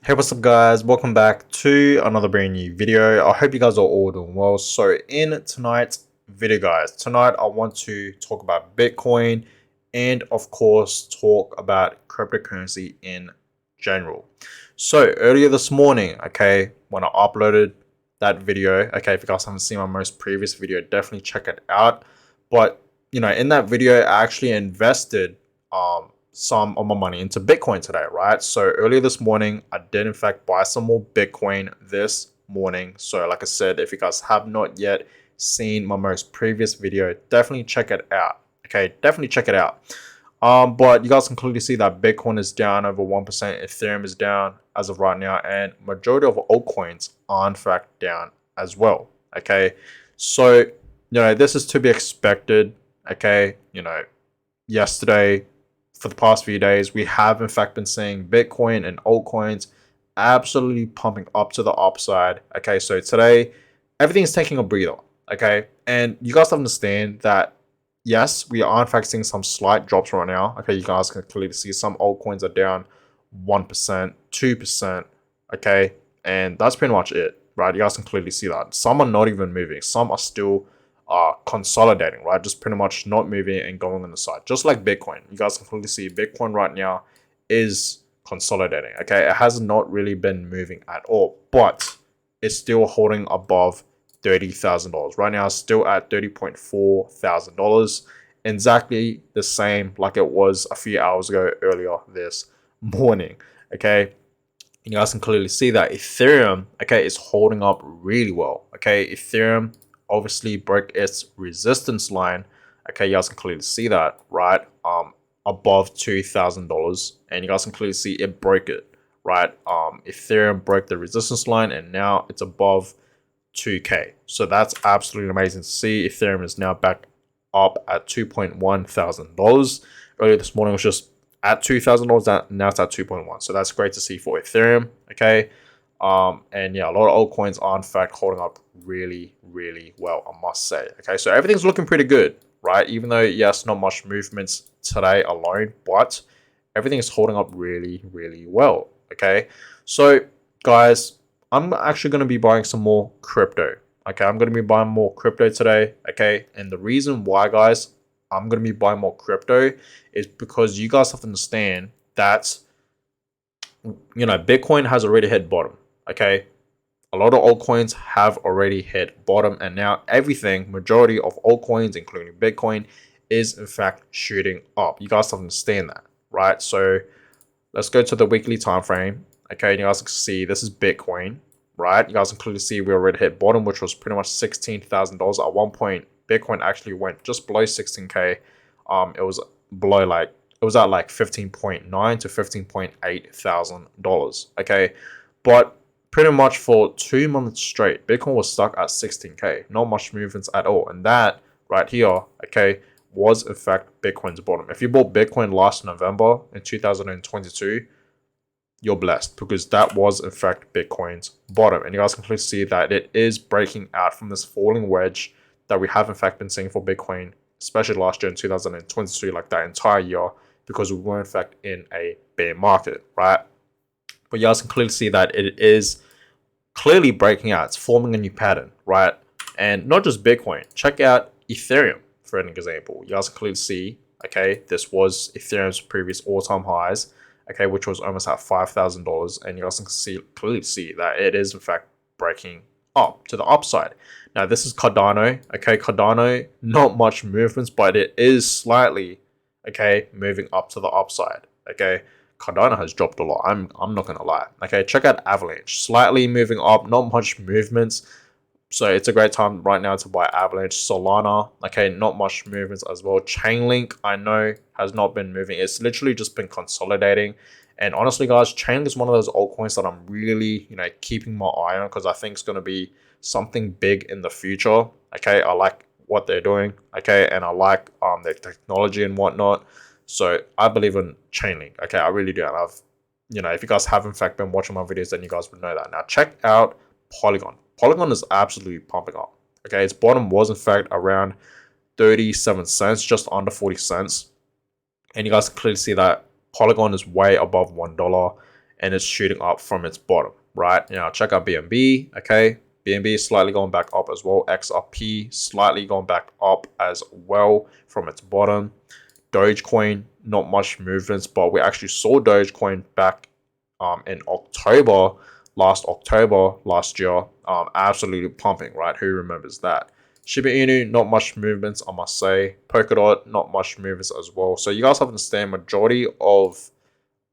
Hey, what's up guys, welcome back to another brand new video. I hope you guys are all doing well. So in tonight's video guys, tonight I want to talk about Bitcoin and of course talk about cryptocurrency in general. So earlier this morning, okay, when I uploaded that video, okay, if you guys haven't seen my most previous video, definitely check it out. But in that video I actually invested some of my money into Bitcoin today, right? So earlier this morning, I did in fact buy some more Bitcoin this morning. So like I said, if you guys have not yet seen my most previous video, definitely check it out. Okay, definitely check it out. But you guys can clearly see that Bitcoin is down over 1%, Ethereum is down as of right now, and majority of altcoins are in fact down as well. Okay, so this is to be expected. Okay, yesterday, for the past few days, we have in fact been seeing Bitcoin and altcoins absolutely pumping up to the upside. Okay, so today everything's taking a breather. Okay, and you guys understand that yes, we are in fact seeing some slight drops right now. Okay, you guys can clearly see some altcoins are down 1%, 2%. Okay, and that's pretty much it, right? You guys can clearly see that some are not even moving, some are still consolidating, right? Just pretty much not moving and going on the side. Just like Bitcoin. You guys can clearly see Bitcoin right now is consolidating. Okay, it has not really been moving at all, but it's still holding above $30,000. Right now, it's still at $30,400. Exactly the same like it was a few hours ago earlier this morning. Okay. You guys can clearly see that Ethereum, okay, is holding up really well. Okay, Ethereum obviously broke its resistance line. Okay, you guys can clearly see that, right? Above $2,000, and you guys can clearly see it broke it, right? Ethereum broke the resistance line, and now it's above 2K. So that's absolutely amazing to see. Ethereum is now back up at $2,100. Earlier this morning it was just at $2,000. Now it's at 2.1. So that's great to see for Ethereum. Okay. And yeah, a lot of altcoins are in fact holding up really, really well, I must say. Okay, so everything's looking pretty good, right? Even though yes, not much movements today alone, but everything is holding up really, really well. Okay, so guys, I'm actually going to be buying some more crypto. Okay, I'm going to be buying more crypto today. Okay, and the reason why, guys, I'm going to be buying more crypto is because you guys have to understand that Bitcoin has already hit bottom. Okay, a lot of altcoins have already hit bottom, and now everything, majority of altcoins, including Bitcoin, is in fact shooting up. You guys have to understand that, right? So let's go to the weekly time frame. Okay, you guys can see this is Bitcoin, right? You guys can clearly see we already hit bottom, which was pretty much $16,000. At one point, Bitcoin actually went just below 16K. It was below it was at like 15.9 to 15.8 thousand dollars. Okay, but pretty much for 2 months straight, Bitcoin was stuck at 16K. Not much movements at all, and that right here, okay, was in fact Bitcoin's bottom. If you bought Bitcoin last November in 2022, you're blessed because that was in fact Bitcoin's bottom. And you guys can clearly see that it is breaking out from this falling wedge that we have in fact been seeing for Bitcoin, especially last year in 2022, like that entire year, because we were in fact in a bear market, right? But you guys can clearly see that it is clearly breaking out. It's forming a new pattern, right? And not just Bitcoin. Check out Ethereum for an example. You guys can clearly see, okay, this was Ethereum's previous all-time highs, okay, which was almost at $5,000, and you guys can clearly see that it is in fact breaking up to the upside. Now this is Cardano, okay, Cardano, not much movements, but it is slightly, okay, moving up to the upside, okay. Cardano has dropped a lot. I'm not gonna lie. Okay, check out Avalanche. Slightly moving up, not much movements. So it's a great time right now to buy Avalanche. Solana, okay, not much movements as well. Chainlink, I know, has not been moving. It's literally just been consolidating. And honestly, guys, Chainlink is one of those altcoins that I'm really, keeping my eye on because I think it's gonna be something big in the future. Okay, I like what they're doing. Okay, and I like their technology and whatnot. So I believe in Chainlink. Okay, I really do. And if you guys have in fact been watching my videos, then you guys would know that. Now check out Polygon. Polygon is absolutely pumping up. Okay, its bottom was in fact around 37 cents, just under 40 cents. And you guys can clearly see that Polygon is way above $1. and it's shooting up from its bottom, right? Now check out BNB, okay? BNB is slightly going back up as well. XRP slightly going back up as well from its bottom. Dogecoin, not much movements, but we actually saw Dogecoin back in October last year, absolutely pumping, right? Who remembers that? Shiba Inu, not much movements, I must say. Polkadot, not much movements as well. So you guys have to understand, majority of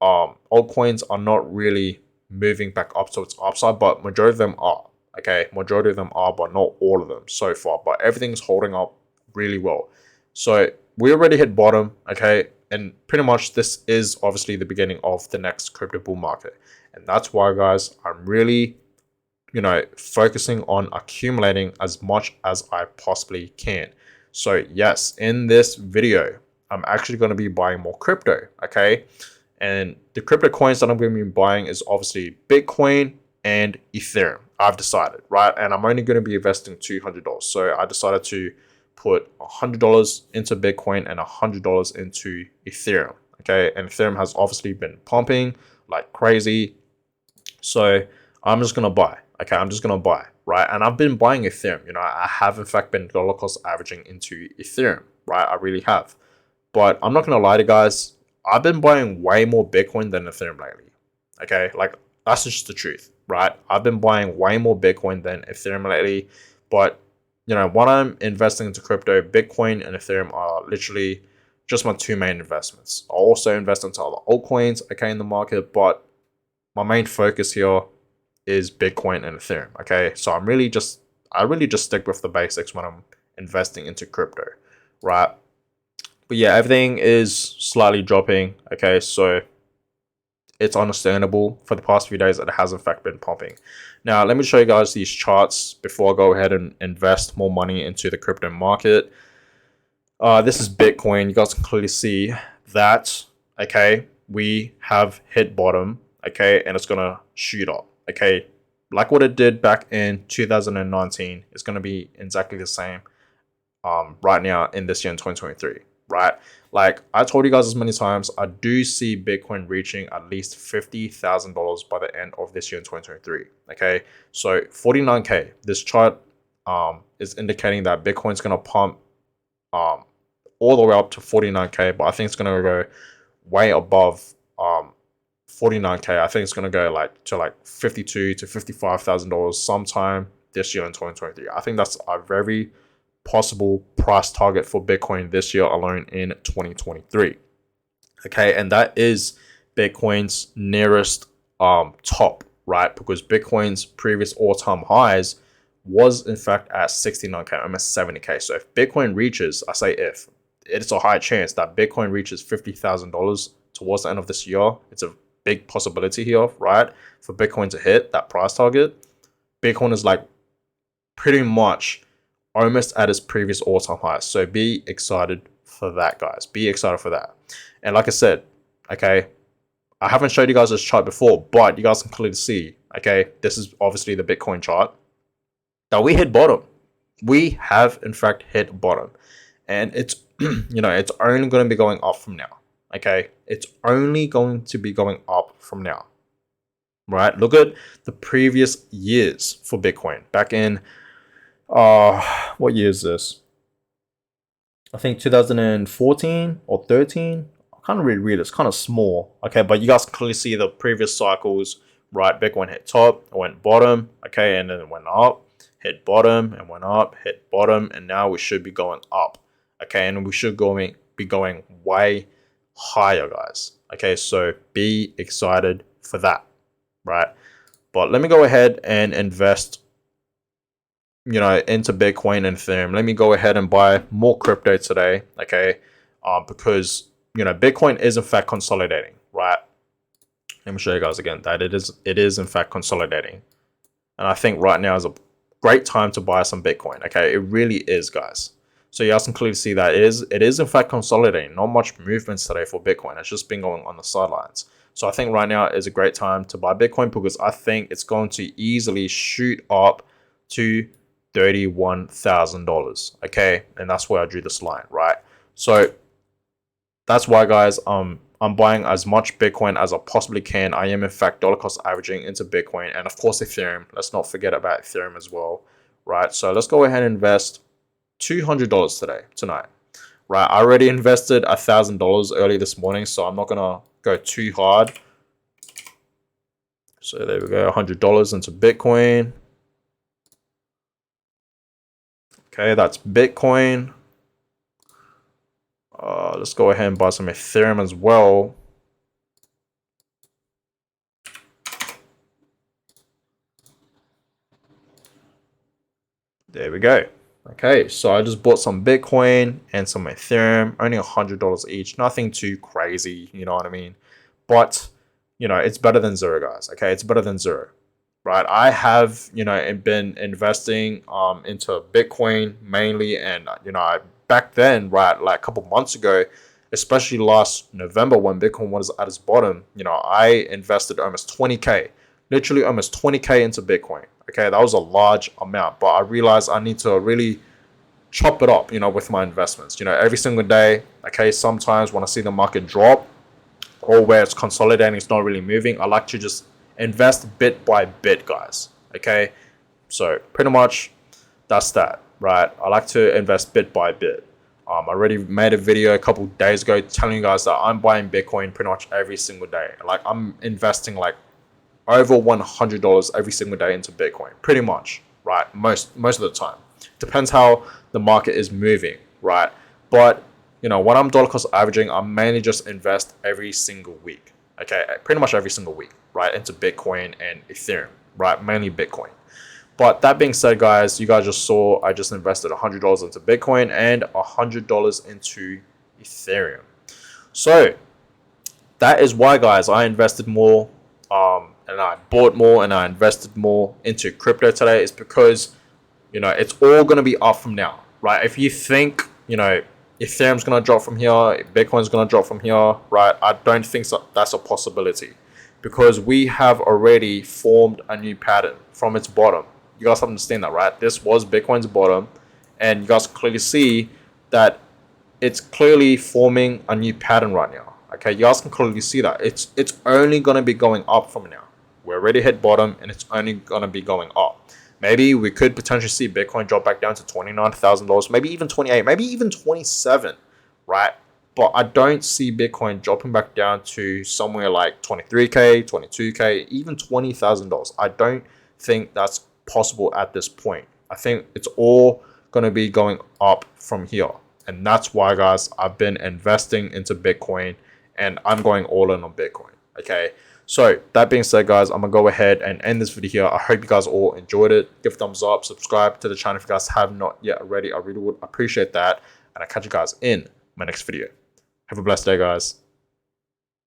altcoins are not really moving back up to its upside, but majority of them are. Okay, majority of them are, but not all of them so far. But everything's holding up really well. So we already hit bottom, okay, and pretty much this is obviously the beginning of the next crypto bull market. And that's why, guys, I'm really, focusing on accumulating as much as I possibly can. So yes, in this video, I'm actually going to be buying more crypto, okay? And the crypto coins that I'm going to be buying is obviously Bitcoin and Ethereum. I've decided, right? And I'm only going to be investing $200. So I decided to put $100 into Bitcoin and $100 into Ethereum, okay? And Ethereum has obviously been pumping like crazy. So I'm just going to buy, okay? I'm just going to buy, right? And I've been buying Ethereum. I have in fact been dollar cost averaging into Ethereum, right? I really have. But I'm not going to lie to you guys. I've been buying way more Bitcoin than Ethereum lately, okay? Like, that's just the truth, right? I've been buying way more Bitcoin than Ethereum lately. But, when I'm investing into crypto, Bitcoin and Ethereum are literally just my two main investments. I also invest into other altcoins, okay, in the market. But my main focus here is Bitcoin and Ethereum, okay? So I really just stick with the basics when I'm investing into crypto, right? But yeah, everything is slightly dropping, okay? So it's understandable. For the past few days, it has in fact been pumping. Now, let me show you guys these charts before I go ahead and invest more money into the crypto market. This is Bitcoin. You guys can clearly see that, okay, we have hit bottom, okay, and it's going to shoot up, okay? Like what it did back in 2019, it's going to be exactly the same right now in this year in 2023, right? Like I told you guys as many times, I do see Bitcoin reaching at least $50,000 by the end of this year in 2023. Okay, so 49K. This chart is indicating that Bitcoin's gonna pump all the way up to 49K, but I think it's gonna go way above 49K. I think it's gonna go to 52 to $55,000 sometime this year in 2023. I think that's a very possible price target for Bitcoin this year alone in 2023. Okay, and that is Bitcoin's nearest top, right? Because Bitcoin's previous all-time highs was in fact at 69K, almost 70K. So if Bitcoin reaches, I say if, it's a high chance that Bitcoin reaches $50,000 towards the end of this year. It's a big possibility here, right? For Bitcoin to hit that price target. Bitcoin is like pretty much almost at its previous all-time high. So be excited for that, guys. Be excited for that. And like I said, okay, I haven't showed you guys this chart before, but you guys can clearly see, okay, this is obviously the Bitcoin chart. Now we hit bottom. We have in fact hit bottom. And it's, it's only going to be going up from now. Okay, it's only going to be going up from now. Right? Look at the previous years for Bitcoin. Back in what year is this? I think 2014 or 13. I can't really read it. It's kind of small. Okay, but you guys can clearly see the previous cycles, right? Bitcoin hit top, it went bottom, okay, and then it went up, hit bottom, and went up, hit bottom, and now we should be going up, okay, and we should be going way higher, guys. Okay, so be excited for that, right? But let me go ahead and invest into Bitcoin and Ethereum. Let me go ahead and buy more crypto today, okay? Because Bitcoin is in fact consolidating, right? Let me show you guys again that it is in fact consolidating, and I think right now is a great time to buy some Bitcoin. Okay, it really is, guys. So you guys can clearly see that it is in fact consolidating. Not much movements today for Bitcoin. It's just been going on the sidelines. So I think right now is a great time to buy Bitcoin because I think it's going to easily shoot up to $31,000. Okay, and that's where I drew this line, right? So that's why, guys, I'm I'm buying as much Bitcoin as I possibly can. I am in fact dollar cost averaging into Bitcoin and of course Ethereum. Let's not forget about Ethereum as well, right? So let's go ahead and invest $200 tonight, right? I already invested $1,000 early this morning, so I'm not gonna go too hard. So there we go, $100 into Bitcoin. Okay, that's Bitcoin. Let's go ahead and buy some Ethereum as well. There we go. Okay, so I just bought some Bitcoin and some Ethereum, only $100 each. Nothing too crazy, you know what I mean? But, you know, it's better than zero, guys. Okay, it's better than zero, right? I have, you know, been investing into Bitcoin mainly, and back then, right, like a couple months ago, especially last November when Bitcoin was at its bottom, you know, I invested almost 20K, literally almost 20K into Bitcoin. Okay, that was a large amount, but I realized I need to really chop it up, you know, with my investments. You know, every single day. Okay, sometimes when I see the market drop or where it's consolidating, it's not really moving, I like to just invest bit by bit, guys. Okay, so pretty much that's that, right? I like to invest bit by bit. I already made a video a couple days ago telling you guys that I'm buying Bitcoin pretty much every single day. Like I'm investing like over $100 every single day into Bitcoin, pretty much, right? Most of the time. Depends how the market is moving, right? But you know, when I'm dollar cost averaging, I mainly just invest every single week. Okay, pretty much every single week, right? Into Bitcoin and Ethereum, right? Mainly Bitcoin. But that being said, guys, you guys just saw I just invested $100 into Bitcoin and $100 into Ethereum. So that is why, guys, I invested more and I bought more and I invested more into crypto today. Is because, you know, it's all going to be up from now, right? If you think, you know, Ethereum's going to drop from here, Bitcoin's going to drop from here, right? I don't think that's a possibility, because we have already formed a new pattern from its bottom. You guys have to understand that, right? This was Bitcoin's bottom, and you guys clearly see that it's clearly forming a new pattern right now. Okay, you guys can clearly see that it's only going to be going up from now. We already hit bottom, and it's only going to be going up. Maybe we could potentially see Bitcoin drop back down to $29,000, maybe even 28, maybe even 27, right? But I don't see Bitcoin dropping back down to somewhere like 23K, 22K, even $20,000. I don't think that's possible at this point. I think it's all going to be going up from here. And that's why, guys, I've been investing into Bitcoin and I'm going all in on Bitcoin. Okay. So that being said, guys, I'm going to go ahead and end this video here. I hope you guys all enjoyed it. Give a thumbs up, subscribe to the channel if you guys have not yet already. I really would appreciate that. And I'll catch you guys in my next video. Have a blessed day, guys.